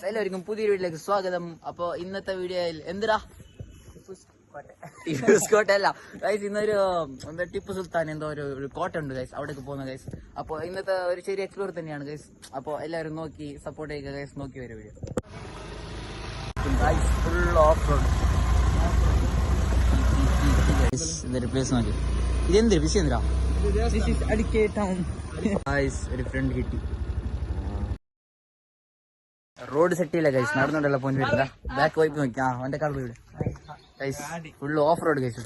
എല്ലാവർക്കും പുതിയൊരു വീട്ടിലേക്ക് സ്വാഗതം. അപ്പൊ ഇന്നത്തെ വീഡിയോയിൽ എന്തിനാ കോട്ടയല്ല ഗൈസ്, ഇന്നൊരു ടിപ്പു സുൽത്താൻ എന്തോ ഒരു കോട്ട ഉണ്ട് ഗൈസ്, അവിടേക്ക് പോകുന്ന ഗൈസ്. അപ്പൊ ഇന്നത്തെ ഒരു ചെറിയ എക്സ്പ്ലോർ തന്നെയാണ് ഗൈസ്. അപ്പൊ എല്ലാവരും നോക്കി സപ്പോർട്ട് ചെയ്യുക ഗൈസ്, നോക്കി വരും വീഡിയോ. ഫുൾ ഓഫ് റോഡ് ഇതൊരു പ്ലേസ് നോക്കി. ഇതെന്തൊരു വിഷയം എന്തിനാ ഒരു ഫ്രണ്ട് കിട്ടി. റോഡ് സെറ്റ് ചെയ്യില്ല ഗൈസ്, നടന്നുകൊണ്ടല്ല പോയിന്റ് വരില്ല. ബാക്ക് വൈപ്പ് നോക്കി അവന്റെ കളർ ഇവിടെ guys, full off road guys.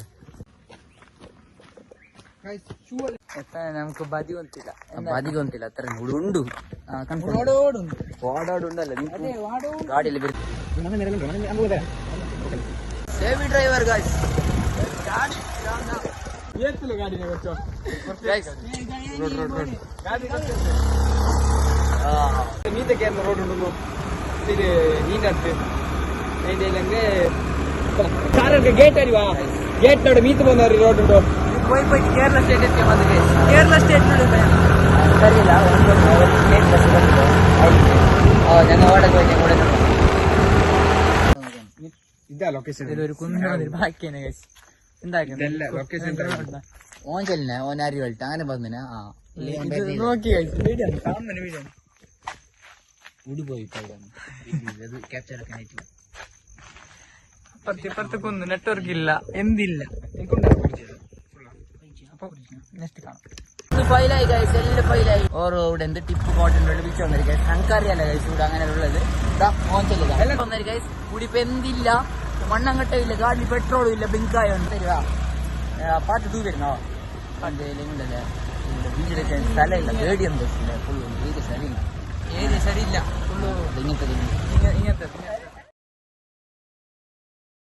നമുക്ക് ബതി കൊന്നില്ല അത്ര ഉണ്ടു ഓടോടുണ്ടല്ലോ ഗാഡിയിൽ സേവി ഡ്രൈവർ ഗൈസ്. റോഡ് ഉണ്ടോ ഗേറ്റ് അറിവാ, ഗേറ്റിനോട് മീത്ത് പോകുന്ന ഒരു റോഡ് ഉണ്ടോ? പോയിട്ട് കേരള സ്റ്റേറ്റ് എത്തിയാൽ മതി. കേരള സ്റ്റേറ്റിനോട് അറിയില്ല ഞങ്ങൾ അവിടെ പോയി ഞങ്ങളുടെ ഇതാ ലൊക്കേഷൻ. ഇതൊരു കുന്നിന് ബാക്കിയാണ് ഗൈസ്. ലൊക്കേഷൻ ഓൻ ചെല്ലിനെ ഓൻ അരി കളിട്ട് അങ്ങനെ പറഞ്ഞ നോക്കി ഉടിപോയി ക്യാപ്ചർ ഒക്കെ ആയിട്ട് ഇപ്പുറത്ത് കുന്നു നെറ്റ്വർക്ക് ഇല്ല, എന്തില്ല. ഫൈലായി ഗൈസ്, എല്ലാം ഫൈലായി. ഓരോ ഇവിടെ എന്ത് ടിപ്പ് കോട്ടൻ്റെ വിളിച്ചു വന്നേരി ഗൈസ്. ഞങ്ങൾക്കറിയാല ഗൈസ് ഇവിടെ അങ്ങനെ ഉള്ളത്. മോൻ ചെല്ലുക വന്നേരി ഗൈസ്. ഇവിടെ ഇപ്പൊ എന്തില്ല, മണ്ണങ്ങട്ടയില്ല, ഗാഡിൽ പെട്രോളും ഇല്ല, ബ്ലിങ്കായോണ്ട് തരുവാ. പാട്ട് ടൂ വരുന്നോ ഉണ്ടല്ലേ വീട്ടിലേക്ക് സ്ഥലമില്ല, പേടിയൊന്നും ഫുള്ള് ഏരിയ സ്ഥലമില്ല, ഫുള്ള് ഇങ്ങനത്തെ